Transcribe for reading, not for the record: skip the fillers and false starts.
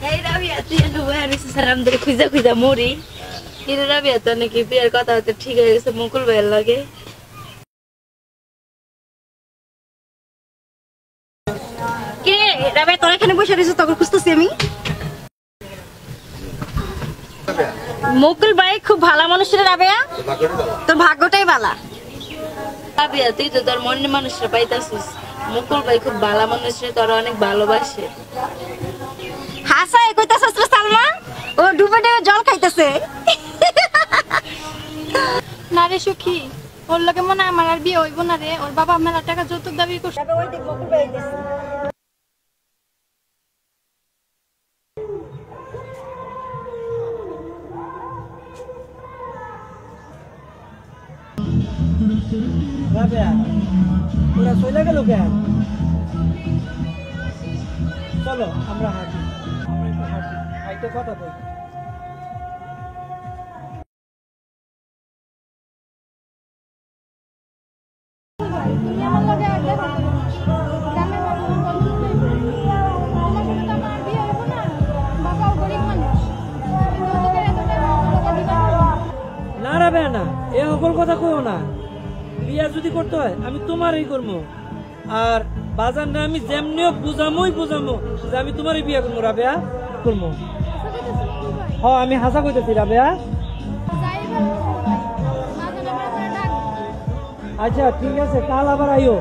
এই রাবিয়া তুই ডুবে আনিস সারাম ধরে খুঁজা খুঁজা মরি কিন্তু রাবিয়া তো নাকি বিয়ের কথা হতে ঠিক হয়ে গেছে মুকুল ভাইয়ের লাগে কে রাবিয়া তোর এখানে বসে রয়েছিস তখন খুঁজতেছি আমি মুকুল ভাই খুব ভালো মানুষ রে রাবিয়া তোর ভাগ্যটাই ভালো রাবিয়া তুই তো তোর মনের মানুষরা পাইতাছিস মুকুল ভাই খুব ভালো মানুষ রে তোর অনেক ভালোবাসে হাসা কইতাছস রে সালমা ও ডুবে ডুবে জল খাইতেছে না রে সুখী ওর লগে মনে আমার আর বিয়ে হইব না রে ওর বাবা মেলা টাকা যৌতুক দাবি করছে ওই দেখ মুকুল ভাই দিছে রাবেয়া ওরা চলে গেল কেন চলো আমরা হাঁটি হাইটে কথা বলি তুমি আমার লগে আর দেখা করো গ্রামের মানুষ আমার সাথে তো আমার বিয়ে হইব না বাবাও গরিব মানুষ যৌতুকের এত টাকা আমার লগে দিবা না রাবেয়া না এ সকল কথা কইও না বিয়া যদি করতে হয় আমি তোমারই করবো আর বাজার না আমি যেমনিও বুঝামোই যে আমি তোমারই বিয়া করবো রাবেয়া করবো হ্যাঁ আমি হাসা কইতেছি রাবেয়া আচ্ছা ঠিক আছে কাল আবার আইও